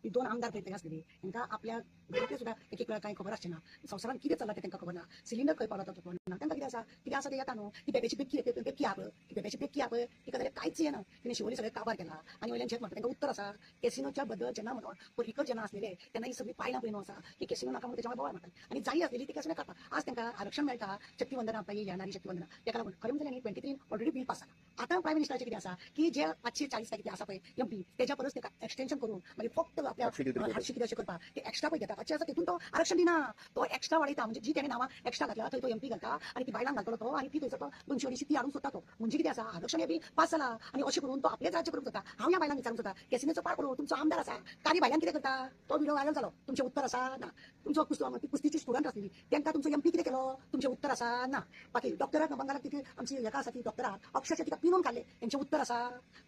ही दोन आमदार पैकी आसलेली तांकां आपल्या घरांतले सुद्दां एक एक वेळा कांय खबर आसचें ना संवसारान कितें चल्लां तें तांकां खबर ना सिलिंडर खंय पावला तो खबर ना तांकां कितें आसा तें येता न्हू ती बेब्याची बेबकी आहा पळय ती बेब्याची बेबकी आहा पळय तिका जाल्यार कांयच येना तिणें शिवोली सगळें काबार केला आनी वयल्यान शेत म्हणटा तांकां उत्तर आसा कॅसिनोच्या बद्दल जेन्ना म्हणून पर्रीकर जेन्ना आसलेले तेन्ना ही सगळी पायलां पळय न्हू आसा की कॅसिनो नाका म्हणून तेच्या बोवाळ मारता आनी जायी आसलेली ती कॅसिनो काडटा आज तांकां आरक्षण मेळटा शक्तीवंदना पळय येणारी शक्तीवंदना ताका लागून खरें म्हणल्यार 23 ऑलरेडी बिल पास जाला आतां प्रायम मिनिस्टराचें कितें आसा की जे 540 कितें आसा पळय एमपी तेच्या परस ताका एक्सटेन्शन करून मागीर फक्त आपल्या 800 कितें अशें करपा ते एक्स्ट्रा पळय घेता 500 आसा तितून तो आरक्षण दिना तो एक्स्ट्रा वाडयता म्हणजे जी तेणें नांवां एक्स्ट्रा घातल्या थंय तो एमपी घालता आनी ती बायलांक घालतलो तो आनी ती थंयसर तो 200 ती हाडून सोदता तो म्हणजे कितें आसा आरक्षण हे बिल पास जाला आनी अशें करून तो आपलेच राज्य करूंक जाता हांव ह्या बायलांक विचारूंक सोदता कॅसिनोचो पाळ करून तुमचो आमदार आसा काही बायलांक कितें करता तो व्हिडिओ व्हायरल जालो तुमचें उत्तर आसा ना तुमचो कुस्तीची स्टुडंट आसलेली तांकां तुमचो एमपी कितें केलो तुमचें उत्तर आसा ना बाकी डॉक्टराक बंगालाक तिथे आमची हेका आसा ती डॉक्टरा अक्षरशः तिका पिनून काडले तेंचें उत्तर आसा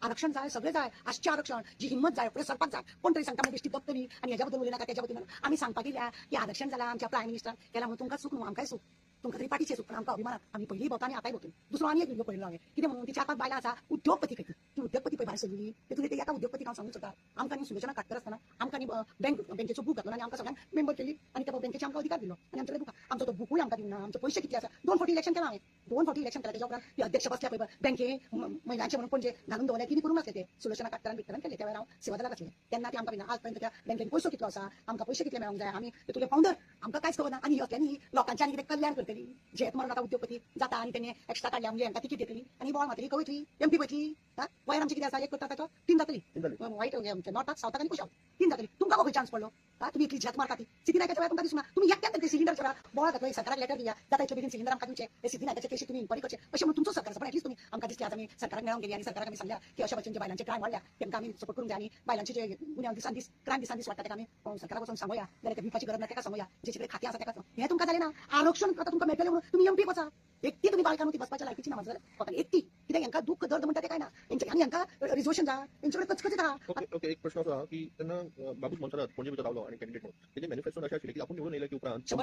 आरक्षण जाय सगळें जाय आजचें आरक्षण जी हिंमत जाय फुडें सरपाक जाय कोण तरी सांगता बेश्टी दप्तरी आनी हेच्या बद्दल उलयनाका तेच्या बद्दल आमी सांगपाक गेल्या की आरक्षण जालां आमच्या प्रायम मिनिस्टरान केलां म्हणून तुमकां सुख न्हू आमकांय सुख तुमकां तरी पाठीचें सुख पण आमकां अभिमान आमी पयलीं भोंवता आनी आतांय भोंवतली दुसरो आनी एक व्हिडिओ पळयलो हांवें कितें म्हणून ती 4-5 बायलां आसा उद्योगपती खंय ती उद्योगपती पळय भायर सरलेली तेतून एका उद्योगपतीक हांव सांगूंक सोदता आमकां न्ही सुलोचना काडटर आसतना आमकां न्ही बँकेचो बूक घातलो आनी आमकां सगळ्यांक मेंबर केली आनी त्या बँकेचे आमकां अधिकार दिलो आनी आमचे आमचो तो बुकूय आमकां दिवना आमचे पयशे कितले आसा 2 फावटी इलेक्शन केलां हांवें 2 फावटी इलेक्शन केलां तेच्या उपरांत ती अध्यक्ष बसल्या पळय बँके महिलांचे म्हणून पणजे घालून दवरले तिने करूंक नासले ते सुलोचना काडटरान बिकटरान केले त्या वेळार हांव सेवादलाक आसलें तेन्ना ती आमकां दिना आज पर्यंत त्या बँकेन पयसो कितलो आसा आमकां पयशे कितले मेळोंक जाय आमी तेतुले फावंडर आमकां कांयच खबर ना आनी असल्यांनी लोकांचे आनी कितें कल्याण करतली जेत मारून आतां उद्योगपती जाता आनी तेणे एक्स्ट्रा काडल्या म्हणजे हांकां तिकीट दितली आनी बॉल मारतली खंय वयतली एमपी वयतली वयर आमचे कितें आसा एक करता ताचो 3 जातली वायट नॉर्थाक सावथाक आनी पुशाक 3 जातली तुमकां खंय चान्स पडलो तुमी इतली झेत मारता ती सिद्धी नायकाच्या वेळार तुमकां दिसना तुमी एकट्यान ते सिलिंडर चला बॉल घातलो सरकाराक लेटर दिया जाता इतले बेगीन सिलिंडर आमकां दिवचे हे सिद्धी नायकाचे केशी तुमी इन्क्वायरी करचे अशें म्हणून तुमचो सरकार आसा पण एटलीस्ट तुमी आमकां दिसले आज आमी सरकाराक मेळोंक गेली आनी सरकाराक आमी सांगल्या की अशा भशेन बायलांचे क्रायम वाडल्या तेंकां आमी सपोर्ट करूंक जाय आनी बायलांचे जे गुन्यांव दिसान दीस क्रायम दिसान दीस वाडटा तेका आमी सरकाराक वचून सांगूया जाल्यार भिवपाची गरज ना तेका सांगूया जेचे कडेन खातें आसा तेका हें तुमकां जालें ना आरक्षण आतां तुमकां मेळटलें म्हणून तुमी एमपी वचा एकटी तुमी बायकां ती बसपाच्या लायकीची ना माझं फक्त एकटी कित्याक हांकां दुःख दर्द म्हणटा तें काय ना आनी हांकां रिजर्वेशन जाय तेंचे कडेन कचकचीत आहा ओके एक प्रश्न असो की त्यांना बाबूच मंचारात पणजे भितर रावलो आणि कॅन्डिडेट म्हणून तेजे मॅनिफेस्टोन अशें आशिल्लें की आपण निवडून येयले की उपरांत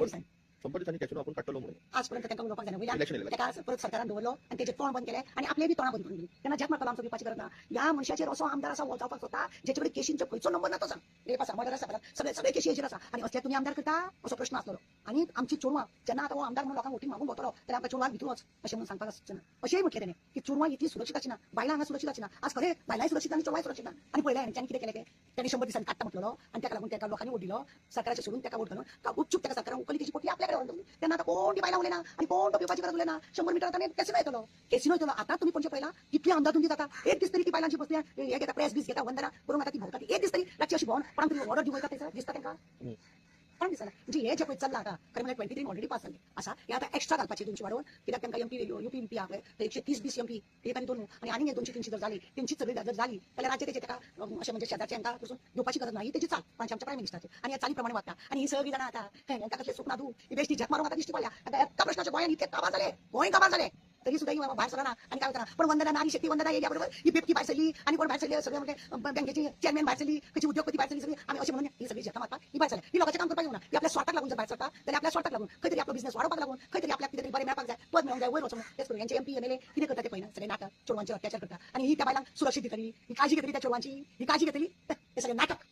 100 दिसांनी कॅसिनो आपण काडटलो म्हणून आज पर्यंत तांकां उलोवपाक जाय वयल्यान ताका परत सरकारान दवरलो आनी तेजें तोंड बंद केलें आनी आपलें बी तोंडां बंद करून दिलीं तेन्ना झेत मारपाक आमचो दिवपाची गरज ना ह्या मनशाचेर असो आमदार आसा वळचावपाक सोदता जेचे कडेन केशींचो खंयचो नंबर ना तो सांग एक आसा मर्डर आसा सगळे सगळे केशी हेजेर आसा आनी असल्या तुमी आमदार करता असो प्रश्न आसलो आनी आमची चोरवां जेन्ना आतां हो आमदार म्हणून लोकांक वोटी मागून भोंवतलो जाल्यार आमकां चोरवांक भितरूच अशें म्हणून सांगपाक आसचें ना अशेंय म्हटलें तेणें की चोरवां इतली सुरक्षीत आसची ना बायलां हांगा सुरक्षीत आसची ना आज खरें बायलांय सुरक्षीत आनी चोरवांय सुरक्षीत ना आनी पळयलें हेंच्यांनी कितें केलें तेणें 100 दिसांनी काडटा म्हटलो आनी ताका लागून ताका लोकांनी वोट दिलो सरकाराचे सोडून ताका वोट घालून गुपचूप ताका सरकारान उखली तिची पोटी आपल्या कडेन व्हरून दवरली तेन्ना आतां कोण ती बायलां उलयना आनी कोण तो पिवपाची गरज उलयना 100 मिटर आतां कॅसिनो येतलो आतां तुमी पणजे पळयला कितली अंदाधुंदी जाता एक दीस तरी ती बायलांची बसल्या हे घेता प्रेस बीस घेता वंदना करून आतां ती भोंवता ती एक दीस तरी रातची अशी भोंवन पण तुमी ऑर्डर दिवयता तें दिसता तांकां पण दिसना म्हणजे हे जे पळय चल्लां आतां खरें म्हळ्यार 23 ऑलरेडी पास जाले आसा हे आतां एक्स्ट्रा घालपाची 200 वाडोवन कित्याक तांकां एमपी यूपी एमपी आहा पळय 130-20 एमपी एक आनी 2 आनी आनीक 200-300 जर जाली तेंची सगळी जर जाली जाल्यार राज्य तेजे ताका अशें म्हणजे शेजारचे हांकां पसून दिवपाची गरज ना ही तेजी चाल आमच्या प्रायम मिनिस्टराची आनी ह्या चाली प्रमाणे वागता आनी ही सगळीं जाणां आतां हांकां कसलें सुख ना तूं ही बेश्टी झेत मारूंक आतां दिश्टी पडल्या आतां एका प्रश्नाच्या गोंयान इतके काबार जाले गोंय काबार जाले तरी सुद्धा ही भायर सरना आनी काय वतना पण वंदना नारी शक्ती वंदना येयल्या बरोबर ही बेबकी भायर सरली आनी कोण भायर सरली सगळे म्हणजे बँकेची चेअरमॅन भायर सरली खंयची उद्योगपती भायर सरली सगळी आमी अशें म्हणून ही सगळी झेतां मारपाक ही भायर सरल्या ही लोकांचें काम करपाक येवना ही आपल्या स्वार्थाक लागून जर भायर सरता जाल्यार आपल्या स्वार्थाक लागून खंय तरी आपलो बिझनेस वाडोवपाक लागून खंय तरी आपल्याक कितें तरी बरें मेळपाक जाय पद मेळोंक जाय वयर वचून तेच करून हेंचे एमपी एमएलए कितें करता ते पळयना सगळे नाटक चोरवांचेर अत्याचार करता आनी ही त्या बायलांक सुरक्षीत दितली ही काळजी घेतली त्या चोरवांची ही काळजी घेतली हे सगळे नाटक